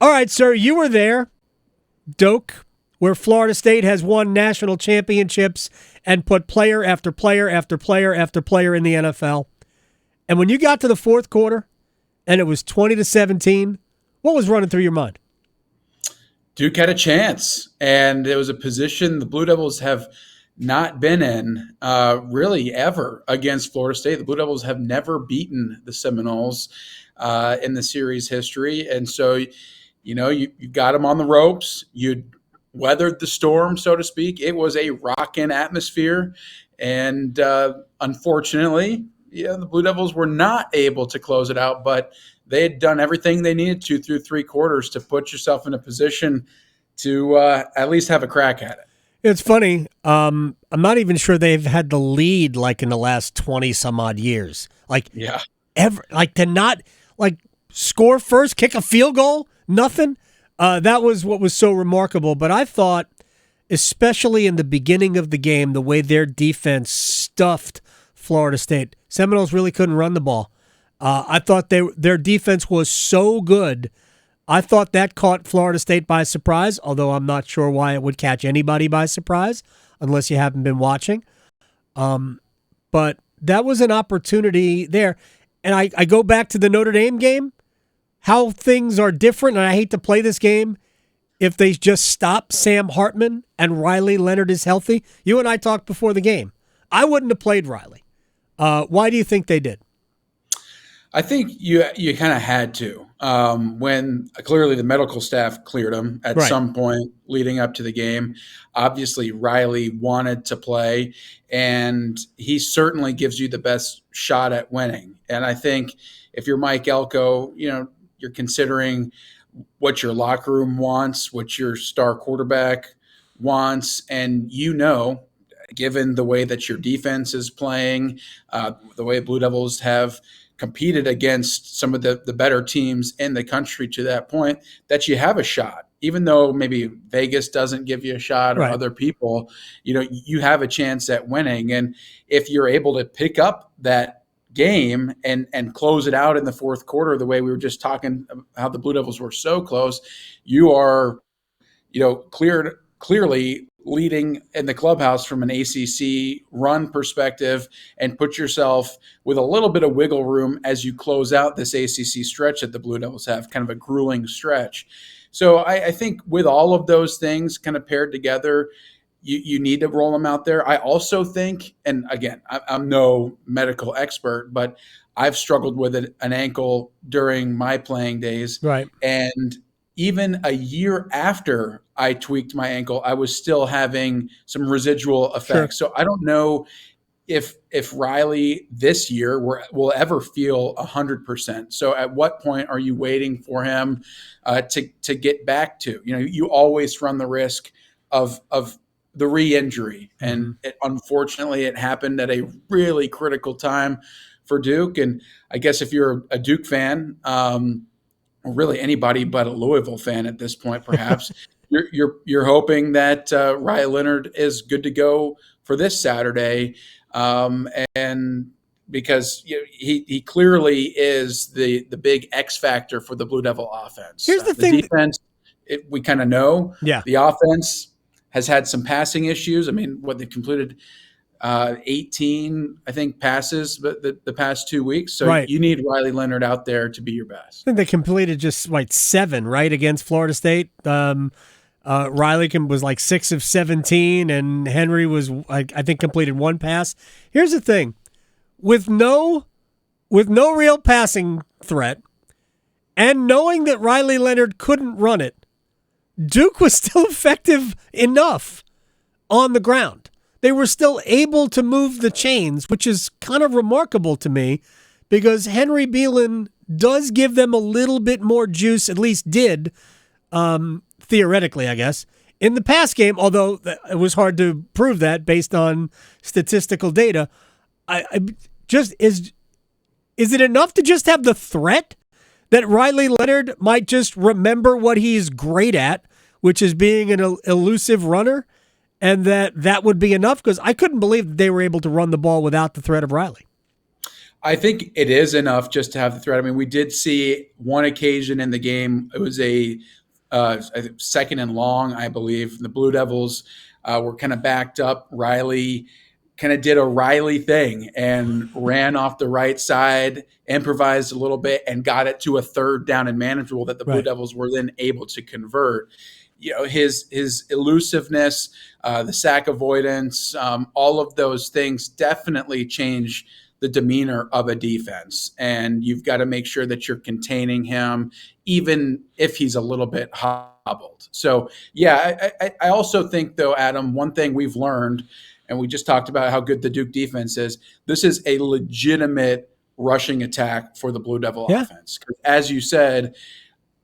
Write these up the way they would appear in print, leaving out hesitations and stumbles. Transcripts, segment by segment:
All right, sir, you were there, Doak, where Florida State has won national championships and put player after player after player after player in the NFL. And when you got to the fourth quarter and it was 20-17, what was running through your mind? Duke had a chance, and it was a position the Blue Devils have not been in really ever against Florida State. The Blue Devils have never beaten the Seminoles in the series history. And so, you got them on the ropes. You weathered the storm, so to speak. It was a rockin' atmosphere. And unfortunately, the Blue Devils were not able to close it out, but they had done everything they needed to through three quarters to put yourself in a position to at least have a crack at it. It's funny. I'm not even sure they've had the lead like in the last 20 some odd years. To not score first, kick a field goal, nothing. That was what was so remarkable. But I thought, especially in the beginning of the game, the way their defense stuffed Florida State. Seminoles really couldn't run the ball. I thought their defense was so good. I thought that caught Florida State by surprise, although I'm not sure why it would catch anybody by surprise unless you haven't been watching. But that was an opportunity there. And I go back to the Notre Dame game, how things are different, and I hate to play this game if they just stop Sam Hartman and Riley Leonard is healthy. You and I talked before the game. I wouldn't have played Riley. Why do you think they did? I think you kind of had to when clearly the medical staff cleared him at some point leading up to the game. Obviously, Riley wanted to play, and he certainly gives you the best shot at winning. And I think if you're Mike Elko, you're considering what your locker room wants, what your star quarterback wants, and given the way that your defense is playing, the way Blue Devils have competed against some of the better teams in the country to that point, that you have a shot. Even though maybe Vegas doesn't give you a shot or other people, you have a chance at winning. And if you're able to pick up that game and close it out in the fourth quarter, the way we were just talking how the Blue Devils were so close, you are, clearly leading in the clubhouse from an ACC run perspective and put yourself with a little bit of wiggle room as you close out this ACC stretch that the Blue Devils have, kind of a grueling stretch. So I think with all of those things kind of paired together, you need to roll them out there. I also think, and again, I'm no medical expert, but I've struggled with an ankle during my playing days. Right. And even a year after I tweaked my ankle, I was still having some residual effects. Sure. So I don't know if Riley this year will ever feel 100%. So at what point are you waiting for him to get back to? You always run the risk of the re-injury. And unfortunately, it happened at a really critical time for Duke. And I guess if you're a Duke fan, or really anybody but a Louisville fan at this point, perhaps, you're hoping that Riley Leonard is good to go for this Saturday. And because he clearly is the big X factor for the Blue Devil offense. Here's the thing. Defense, we kind of know. Yeah. The offense has had some passing issues. I mean, they've completed 18, I think, passes the past 2 weeks. So you need Riley Leonard out there to be your best. I think they completed just 7, right, against Florida State. Riley was 6 of 17, and Henry was, I think, completed 1 pass. Here's the thing. With no real passing threat, and knowing that Riley Leonard couldn't run it, Duke was still effective enough on the ground. They were still able to move the chains, which is kind of remarkable to me because Henry Beelan does give them a little bit more juice, at least did, theoretically, I guess, in the pass game, although it was hard to prove that based on statistical data. Is it enough to just have the threat that Riley Leonard might just remember what he's great at, which is being an elusive runner? And that would be enough? Because I couldn't believe that they were able to run the ball without the threat of Riley. I think it is enough just to have the threat. I mean, we did see one occasion in the game. It was a second and long, I believe. The Blue Devils were kind of backed up. Riley kind of did a Riley thing and ran off the right side, improvised a little bit, and got it to a third down and manageable that the Blue Devils were then able to convert. You know, his elusiveness, the sack avoidance, all of those things definitely change the demeanor of a defense. And you've got to make sure that you're containing him, even if he's a little bit hobbled. So, yeah, I also think, though, Adam, one thing we've learned, and we just talked about how good the Duke defense is, this is a legitimate rushing attack for the Blue Devil offense. As you said,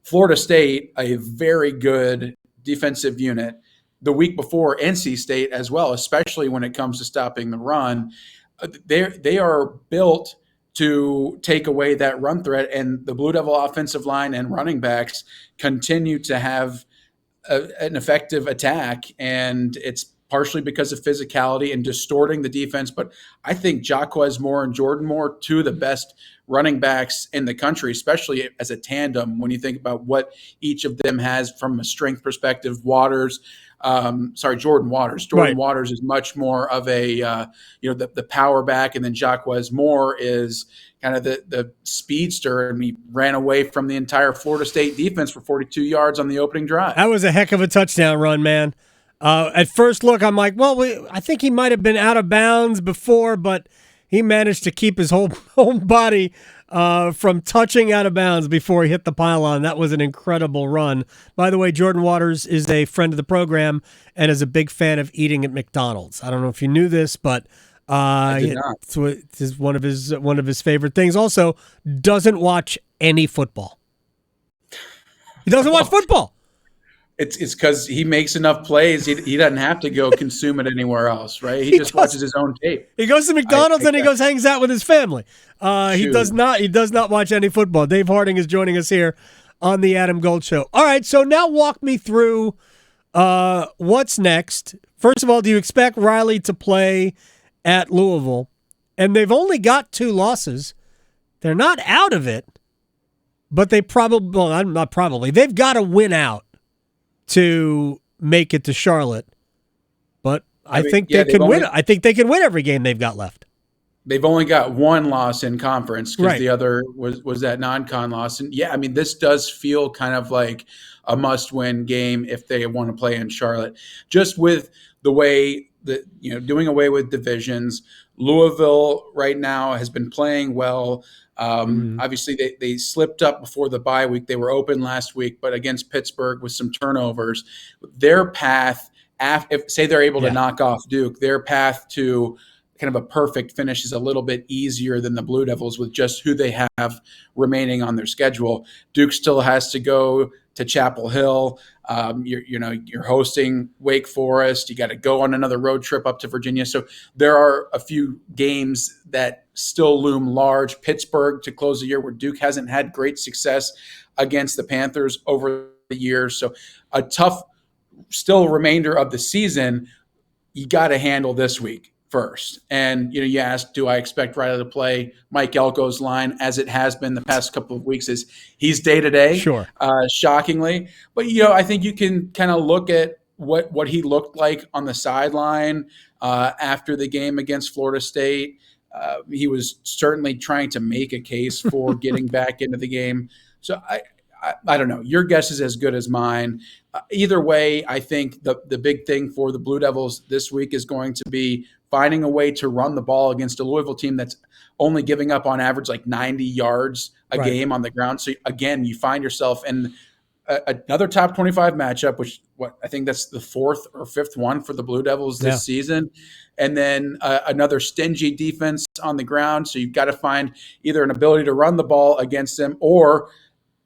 Florida State, a very good defensive unit, the week before NC State as well, especially when it comes to stopping the run. They are built to take away that run threat, and the Blue Devil offensive line and running backs continue to have an effective attack, and it's partially because of physicality and distorting the defense. But I think Jaquez Moore and Jordan Moore, two of the best running backs in the country, especially as a tandem, when you think about what each of them has from a strength perspective. Jordan Waters. Jordan Waters is much more of a, the power back, and then Jaquez Moore is kind of the speedster, and he ran away from the entire Florida State defense for 42 yards on the opening drive. That was a heck of a touchdown run, man. At first look, I'm like, well, I think he might have been out of bounds before, but he managed to keep his whole body from touching out of bounds before he hit the pylon. That was an incredible run. By the way, Jordan Waters is a friend of the program and is a big fan of eating at McDonald's. I don't know if you knew this, but it's one of his favorite things. Also, doesn't watch any football. He doesn't watch football. It's because he makes enough plays. He doesn't have to go consume it anywhere else, right? He just watches his own tape. He goes to McDonald's and he goes hangs out with his family. He does not watch any football. Dave Harding is joining us here on the Adam Gold Show. All right, so now walk me through what's next. First of all, do you expect Riley to play at Louisville? And they've only got 2 losses. They're not out of it, but they've got to win out to make it to Charlotte, but I think they can win. I think they can win every game they've got left. They've only got 1 loss in conference because the other was that non-con loss. And yeah, I mean, this does feel kind of like a must-win game if they want to play in Charlotte. Just with the way that, doing away with divisions, Louisville right now has been playing well. Obviously, they slipped up before the bye week. They were open last week, but against Pittsburgh with some turnovers, their path, say they're able to knock off Duke, their path to kind of a perfect finish is a little bit easier than the Blue Devils with just who they have remaining on their schedule. Duke still has to go to Chapel Hill. You're hosting Wake Forest. You got to go on another road trip up to Virginia. So there are a few games that still loom large. Pittsburgh to close the year, where Duke hasn't had great success against the Panthers over the years. So a tough still remainder of the season. You got to handle this week first. And, you asked, do I expect Riley to play? Mike Elko's line, as it has been the past couple of weeks, is he's day-to-day, sure. Shockingly. But, I think you can kind of look at what he looked like on the sideline after the game against Florida State. He was certainly trying to make a case for getting back into the game. So I don't know. Your guess is as good as mine. Either way, I think the big thing for the Blue Devils this week is going to be finding a way to run the ball against a Louisville team that's only giving up on average like 90 yards a game on the ground. So again, you find yourself in another top 25 matchup, which I think that's the 4th or 5th one for the Blue Devils this season. And then another stingy defense on the ground. So you've got to find either an ability to run the ball against them or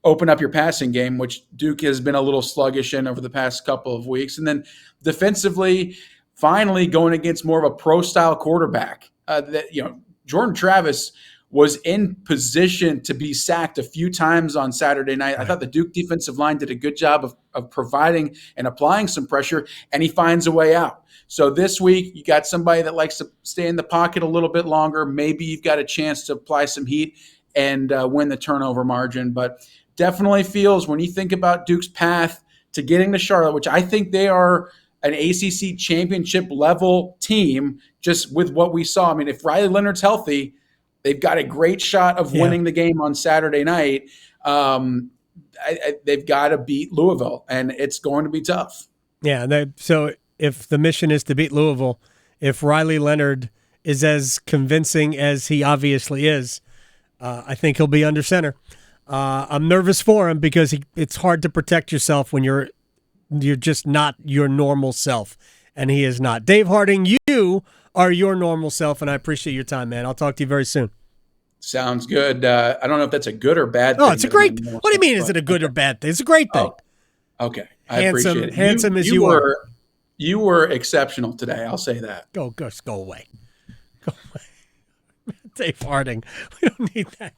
open up your passing game, which Duke has been a little sluggish in over the past couple of weeks. And then defensively, finally going against more of a pro-style quarterback. Jordan Travis was in position to be sacked a few times on Saturday night. Right. I thought the Duke defensive line did a good job of providing and applying some pressure, and he finds a way out. So this week, you got somebody that likes to stay in the pocket a little bit longer. Maybe you've got a chance to apply some heat and win the turnover margin. But definitely feels, when you think about Duke's path to getting to Charlotte, which I think they are an ACC championship level team, just with what we saw. I mean, if Riley Leonard's healthy, they've got a great shot of winning the game on Saturday night. They've got to beat Louisville, and it's going to be tough. Yeah, so if the mission is to beat Louisville, if Riley Leonard is as convincing as he obviously is, I think he'll be under center. I'm nervous for him because it's hard to protect yourself when you're just not your normal self, and he is not. Dave Harding, you are your normal self, and I appreciate your time, man. I'll talk to you very soon. Sounds good. I don't know if that's a good or bad thing. Oh, it's a great – what do you mean is it a good or bad thing? It's a great thing. Oh, okay. I appreciate it. Handsome as you are. You were exceptional today. I'll say that. Go away. Go away. Dave Harding. We don't need that.